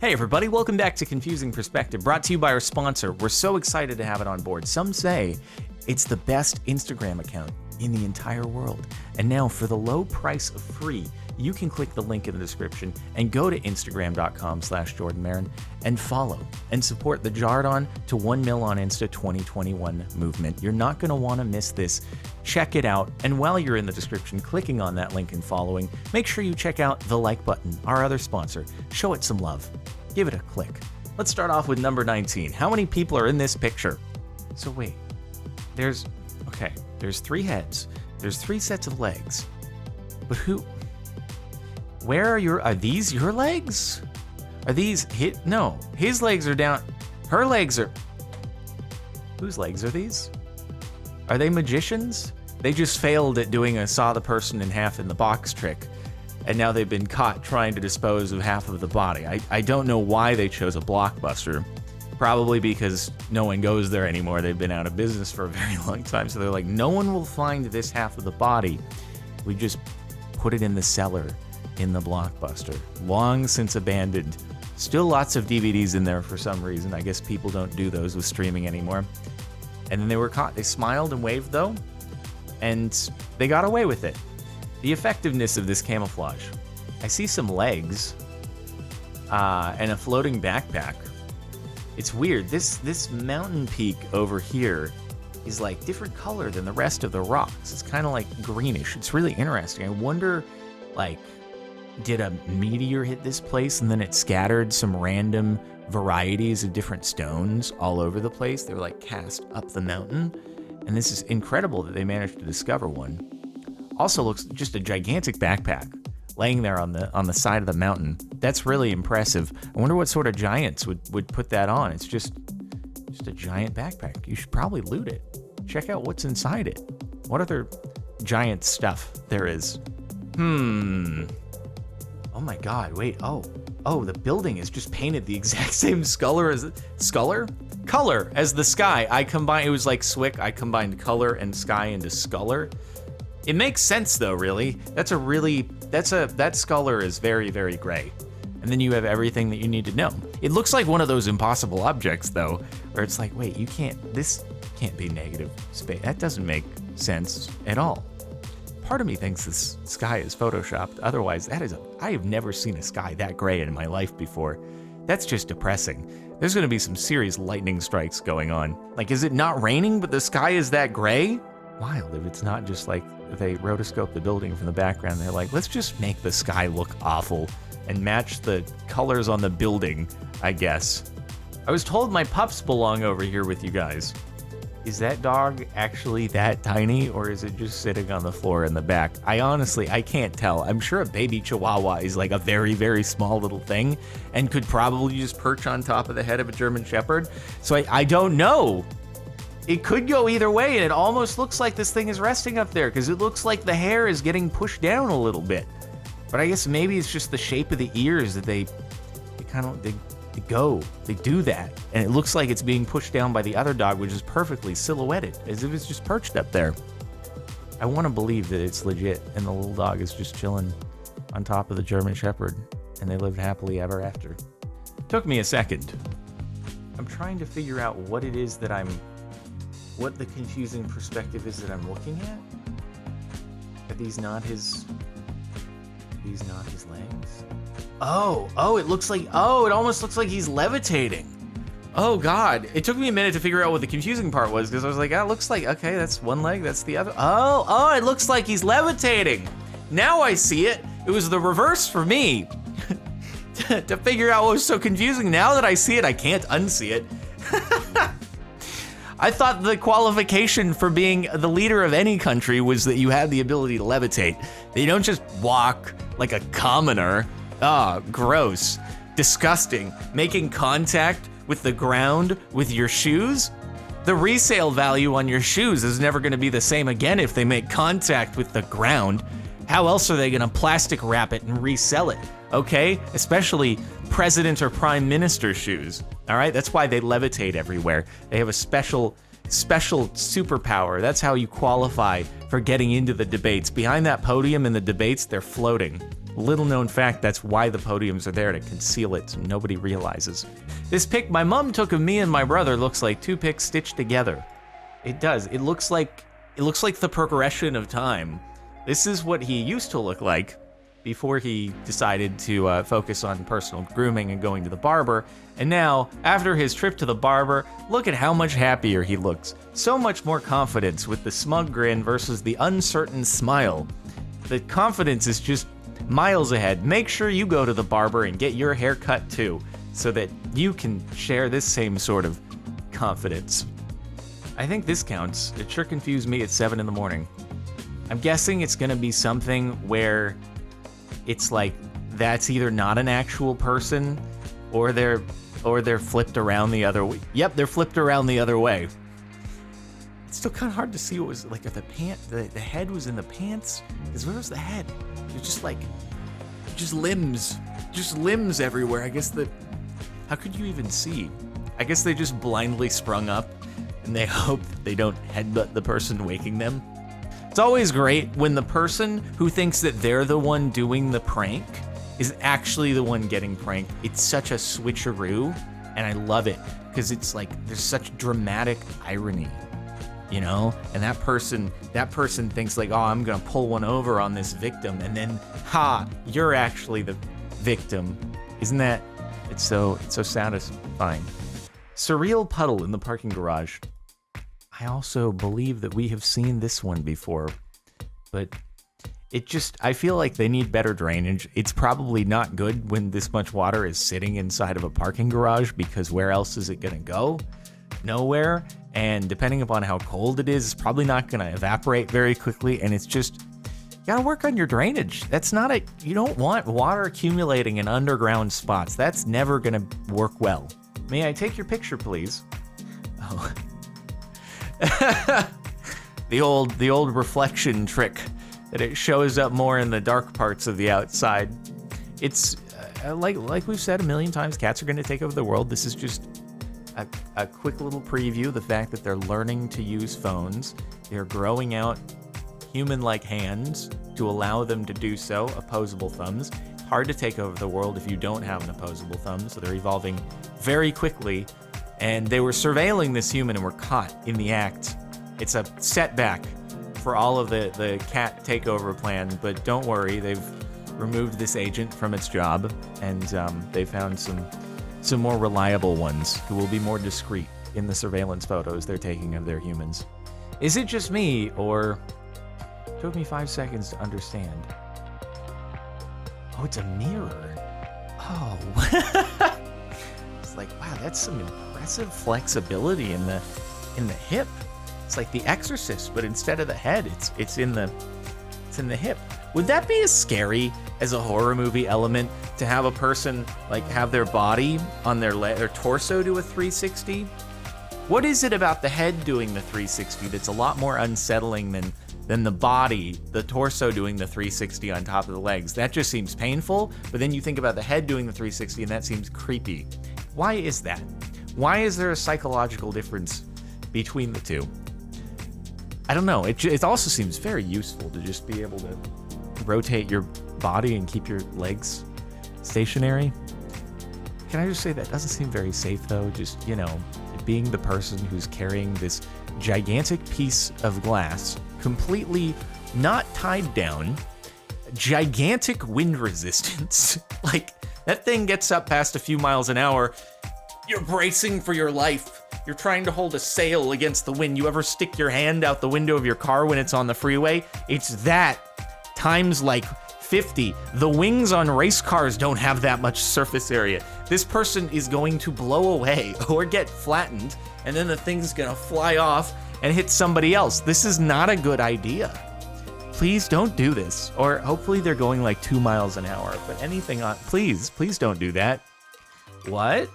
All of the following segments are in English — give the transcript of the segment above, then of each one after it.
Hey everybody, welcome back to Confusing Perspective, brought to you by our sponsor. We're so excited to have it on board. Some say it's the best Instagram account in the entire world. And now for the low price of free, you can click the link in the description and go to instagram.com/JordanMarin and follow and support the Jardon to 1 mil on Insta 2021 movement. You're not going to want to miss this. Check it out. And while you're in the description, clicking on that link and following, make sure you check out the like button, our other sponsor. Show it some love. Give it a click. Let's start off with number 19. How many people are in this picture? So wait, there's 3 heads. There's 3 sets of legs. But are these your legs? Are these his legs are down. Her legs are, whose legs are these? Are they magicians? They just failed at doing a saw the person in half in the box trick. And now they've been caught trying to dispose of half of the body. I don't know why they chose a Blockbuster. Probably because no one goes there anymore. They've been out of business for a very long time. So they're like, no one will find this half of the body. We just put it in the cellar in the Blockbuster. Long since abandoned. Still lots of DVDs in there for some reason. I guess people don't do those with streaming anymore. And then they were caught. They smiled and waved though. And they got away with it. The effectiveness of this camouflage. I see some legs and a floating backpack. It's weird. This mountain peak over here is like different color than the rest of the rocks. It's kind of like greenish. It's really interesting. I wonder, like, did a meteor hit this place and then it scattered some random varieties of different stones all over the place? They were like cast up the mountain. And this is incredible that they managed to discover one. Also looks just a gigantic backpack laying there on the side of the mountain. That's really impressive. I wonder what sort of giants would put that on. It's just a giant backpack. You should probably loot it. Check out what's inside it. What other giant stuff there is? Oh my God, wait, oh, the building is just painted the exact same color as the sky. It was like Swick, I combined color and sky into sculler. It makes sense though, really. That sculler is very, very gray. And then you have everything that you need to know. It looks like one of those impossible objects though, where it's like, wait, this can't be negative space. That doesn't make sense at all. Part of me thinks this sky is photoshopped. Otherwise, I have never seen a sky that gray in my life before. That's just depressing. There's gonna be some serious lightning strikes going on. Like, is it not raining, but the sky is that gray? Wild if it's not just like they rotoscope the building from the background. They're like, let's just make the sky look awful and match the colors on the building, I guess. I was told my pups belong over here with you guys. Is that dog actually that tiny, or is it just sitting on the floor in the back? I can't tell. I'm sure a baby Chihuahua is like a very, very small little thing and could probably just perch on top of the head of a German Shepherd. So I don't know. It could go either way, and it almost looks like this thing is resting up there because it looks like the hair is getting pushed down a little bit. But I guess maybe it's just the shape of the ears that they do that. And it looks like it's being pushed down by the other dog, which is perfectly silhouetted, as if it's just perched up there. I want to believe that it's legit, and the little dog is just chilling on top of the German Shepherd, and they lived happily ever after. Took me a second. I'm trying to figure out what it is that what the confusing perspective is that I'm looking at. Are these not his legs? It almost looks like he's levitating. Oh God, it took me a minute to figure out what the confusing part was, because I was like, it looks like, okay, that's one leg, that's the other. Oh, it looks like he's levitating. Now I see it. It was the reverse for me. To figure out what was so confusing. Now that I see it, I can't unsee it. I thought the qualification for being the leader of any country was that you had the ability to levitate. That you don't just walk like a commoner. Gross. Disgusting. Making contact with the ground with your shoes? The resale value on your shoes is never gonna be the same again if they make contact with the ground. How else are they gonna plastic wrap it and resell it? Okay? Especially president or prime minister shoes. All right, that's why they levitate everywhere. They have a special superpower. That's how you qualify for getting into the debates. Behind that podium in the debates, they're floating. Little known fact, that's why the podiums are there, to conceal it so nobody realizes. This pic my mom took of me and my brother looks like 2 pics stitched together. It does. It looks like the progression of time. This is what he used to look like before he decided to focus on personal grooming and going to the barber. And now, after his trip to the barber, look at how much happier he looks. So much more confidence with the smug grin versus the uncertain smile. The confidence is just miles ahead. Make sure you go to the barber and get your hair cut too, so that you can share this same sort of confidence. I think this counts. It sure confused me at 7 in the morning. I'm guessing it's gonna be something where it's like that's either not an actual person or they're flipped around the other way. Yep, they're flipped around the other way. It's still kind of hard to see what was like if the head was in the pants. Because where was the head? It's just like just limbs everywhere. I guess how could you even see? I guess they just blindly sprung up and they hope they don't headbutt the person waking them. It's always great when the person who thinks that they're the one doing the prank is actually the one getting pranked. It's such a switcheroo, and I love it because it's like there's such dramatic irony, you know? And that person thinks like, oh, I'm gonna pull one over on this victim, and then, ha, you're actually the victim. Isn't that? It's so satisfying. Surreal puddle in the parking garage. I also believe that we have seen this one before, but I feel like they need better drainage. It's probably not good when this much water is sitting inside of a parking garage, because where else is it gonna go? Nowhere. And depending upon how cold it is, it's probably not gonna evaporate very quickly, and it's just, you gotta work on your drainage. You don't want water accumulating in underground spots. That's never gonna work well. May I take your picture, please? Oh. The old reflection trick that it shows up more in the dark parts of the outside. It's like we've said a million times, cats are going to take over the world. This is just a quick little preview. The fact that they're learning to use phones, they're growing out human-like hands to allow them to do so. Opposable thumbs. Hard to take over the world if you don't have an opposable thumb, so they're evolving very quickly. And they were surveilling this human and were caught in the act. It's a setback for all of the cat takeover plan, but don't worry, they've removed this agent from its job, and they found some more reliable ones who will be more discreet in the surveillance photos they're taking of their humans. Is it just me, or it took me 5 seconds to understand? Oh, it's a mirror. Oh. It's like, wow, that's some impressive flexibility in the hip. It's like The Exorcist, but instead of the head, it's in the hip. Would that be as scary as a horror movie element to have a person like have their body on their torso do a 360? What is it about the head doing the 360 that's a lot more unsettling than the body, the torso doing the 360 on top of the legs? That just seems painful, but then you think about the head doing the 360 and that seems creepy. Why is that? Why is there a psychological difference between the two? I don't know. It also seems very useful to just be able to rotate your body and keep your legs stationary. Can I just say that doesn't seem very safe, though? Just, being the person who's carrying this gigantic piece of glass, completely not tied down, gigantic wind resistance. Like, that thing gets up past a few miles an hour. You're bracing for your life. You're trying to hold a sail against the wind. You ever stick your hand out the window of your car when it's on the freeway? It's that times like 50. The wings on race cars don't have that much surface area. This person is going to blow away or get flattened, and then the thing's gonna fly off and hit somebody else. This is not a good idea. Please don't do this. Or hopefully they're going like 2 miles an hour, but anything on, please don't do that. What?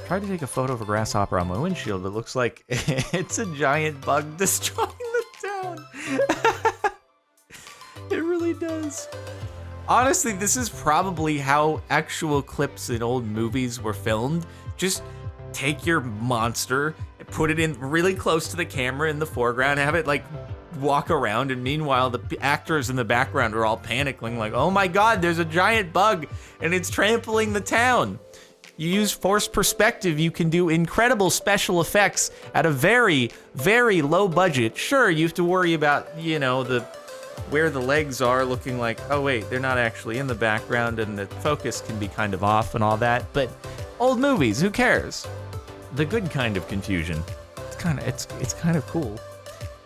Tried to take a photo of a grasshopper on my windshield. It looks like it's a giant bug destroying the town. It really does. Honestly, this is probably how actual clips in old movies were filmed. Just take your monster, put it in really close to the camera in the foreground, have it like walk around, and meanwhile the actors in the background are all panicking like, oh my god, there's a giant bug and it's trampling the town. You use forced perspective, you can do incredible special effects at a very, very low budget. Sure, you have to worry about, you know, where the legs are looking like, oh wait, they're not actually in the background, and the focus can be kind of off and all that, but old movies, who cares? The good kind of confusion. It's kind of cool.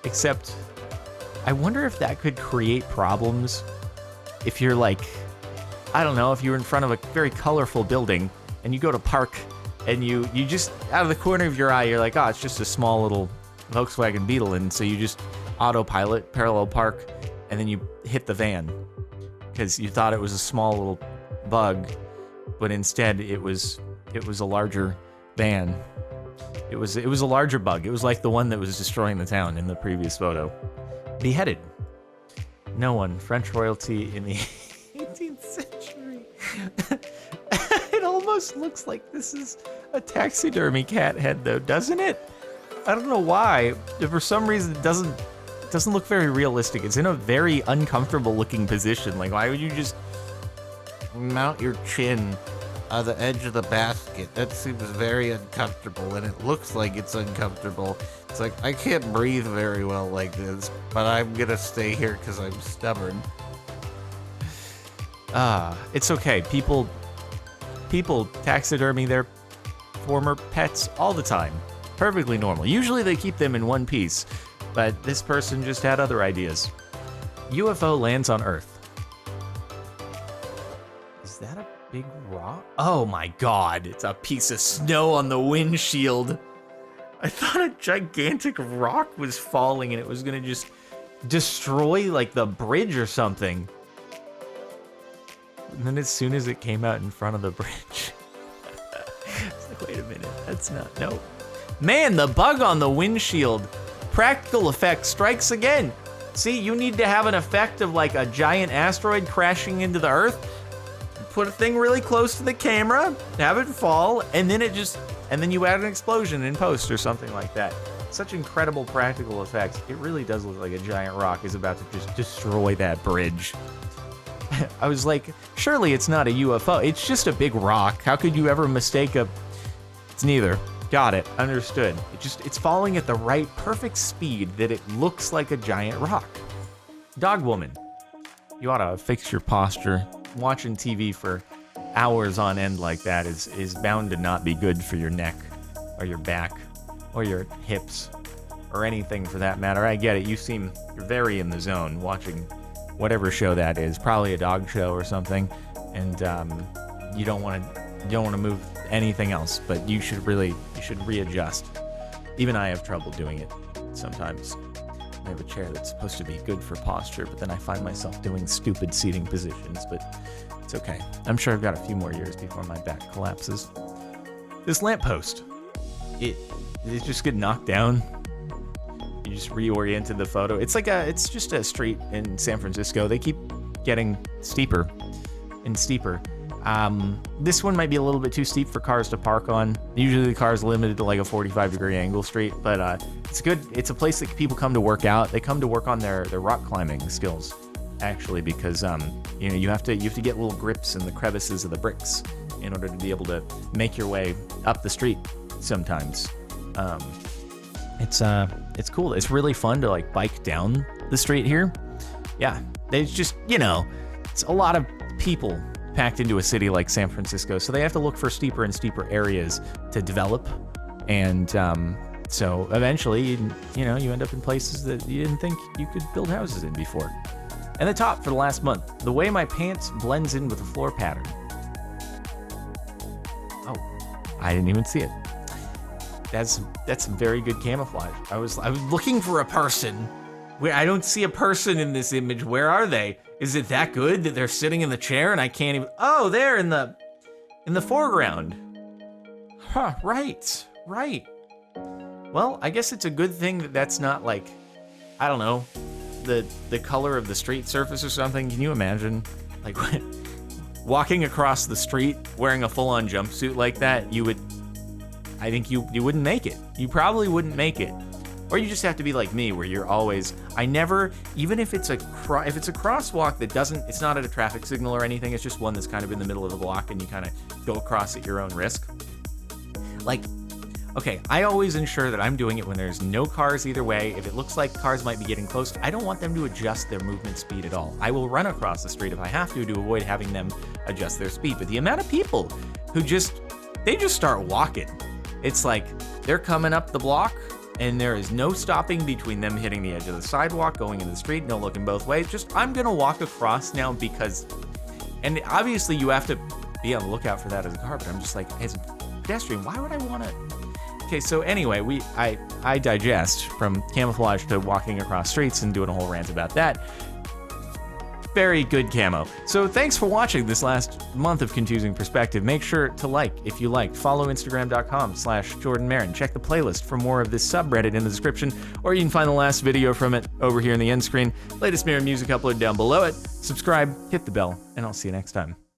Except, I wonder if that could create problems if you're like, I don't know, if you're in front of a very colorful building and you go to park and you just, out of the corner of your eye, you're like, oh, it's just a small little Volkswagen Beetle, and so you just autopilot, parallel park, and then you hit the van because you thought it was a small little bug, but instead it was a larger van. It was a larger bug. It was like the one that was destroying the town in the previous photo. Beheaded. No one. French royalty in the 18th century. It almost looks like this is a taxidermy cat head, though, doesn't it? I don't know why. For some reason, it doesn't look very realistic. It's in a very uncomfortable looking position. Like, why would you just mount your chin on the edge of the basket? That seems very uncomfortable, and it looks like it's uncomfortable. It's like, I can't breathe very well like this, but I'm gonna stay here because I'm stubborn. It's okay. People taxidermy their former pets all the time. Perfectly normal. Usually they keep them in one piece, but this person just had other ideas. UFO lands on Earth. Is that a big rock? Oh my god, it's a piece of snow on the windshield. I thought a gigantic rock was falling and it was gonna just destroy like the bridge or something. And then as soon as it came out in front of the bridge, it's like, wait a minute, that's not, no. Man, the bug on the windshield. Practical effect strikes again. See, you need to have an effect of like a giant asteroid crashing into the Earth. Put a thing really close to the camera, have it fall, and then you add an explosion in post or something like that. Such incredible practical effects. It really does look like a giant rock is about to just destroy that bridge. I was like, surely it's not a UFO. It's just a big rock. How could you ever mistake It's neither. Got it. Understood. It's falling at the right, perfect speed that it looks like a giant rock. Dog woman. You ought to fix your posture. Watching TV for hours on end like that is bound to not be good for your neck or your back or your hips or anything for that matter. I get it. You're very in the zone watching whatever show that is, probably a dog show or something, and you don't want to move anything else, but you should readjust. Even I have trouble doing it sometimes. I have a chair that's supposed to be good for posture, but then I find myself doing stupid seating positions, but it's okay. I'm sure I've got a few more years before my back collapses. This lamppost, it just get knocked down. You just reoriented the photo. It's just a street in San Francisco. They keep getting steeper and steeper. This one might be a little bit too steep for cars to park on. Usually the car's limited to like a 45-degree angle street, but it's good. It's a place that people come to work out. They come to work on their rock climbing skills, actually, because you have to get little grips in the crevices of the bricks in order to be able to make your way up the street sometimes. It's cool. It's really fun to like bike down the street here. Yeah, it's just, it's a lot of people packed into a city like San Francisco, so they have to look for steeper and steeper areas to develop, and so eventually, you end up in places that you didn't think you could build houses in before. And the top for the last month, the way my pants blends in with the floor pattern. Oh, I didn't even see it. That's some very good camouflage. I was looking for a person. I don't see a person in this image. Where are they? Is it that good that they're sitting in the chair and I can't even? Oh, they're in the foreground. Huh, right. Well, I guess it's a good thing that that's not like, I don't know, the color of the street surface or something. Can you imagine, like, walking across the street wearing a full-on jumpsuit like that? I think you wouldn't make it. You probably wouldn't make it. Or you just have to be like me, where you're always, I never, even if it's a crosswalk that doesn't, it's not at a traffic signal or anything, it's just one that's kind of in the middle of the block and you kind of go across at your own risk. Like, okay, I always ensure that I'm doing it when there's no cars either way. If it looks like cars might be getting close, I don't want them to adjust their movement speed at all. I will run across the street if I have to avoid having them adjust their speed. But the amount of people who they just start walking. It's like they're coming up the block and there is no stopping between them hitting the edge of the sidewalk, going into the street, no looking both ways. Just, I'm gonna walk across now because, and obviously you have to be on the lookout for that as a car, but I'm just like, as a pedestrian, why would I wanna? Okay, so anyway, I digest from camouflage to walking across streets and doing a whole rant about that. Very good camo. So thanks for watching this last month of Confusing Perspective. Make sure to like if you liked. Follow Instagram.com/Jordan Marin. Check the playlist for more of this subreddit in the description, or you can find the last video from it over here in the end screen. Latest Marin music upload down below it. Subscribe, hit the bell, and I'll see you next time.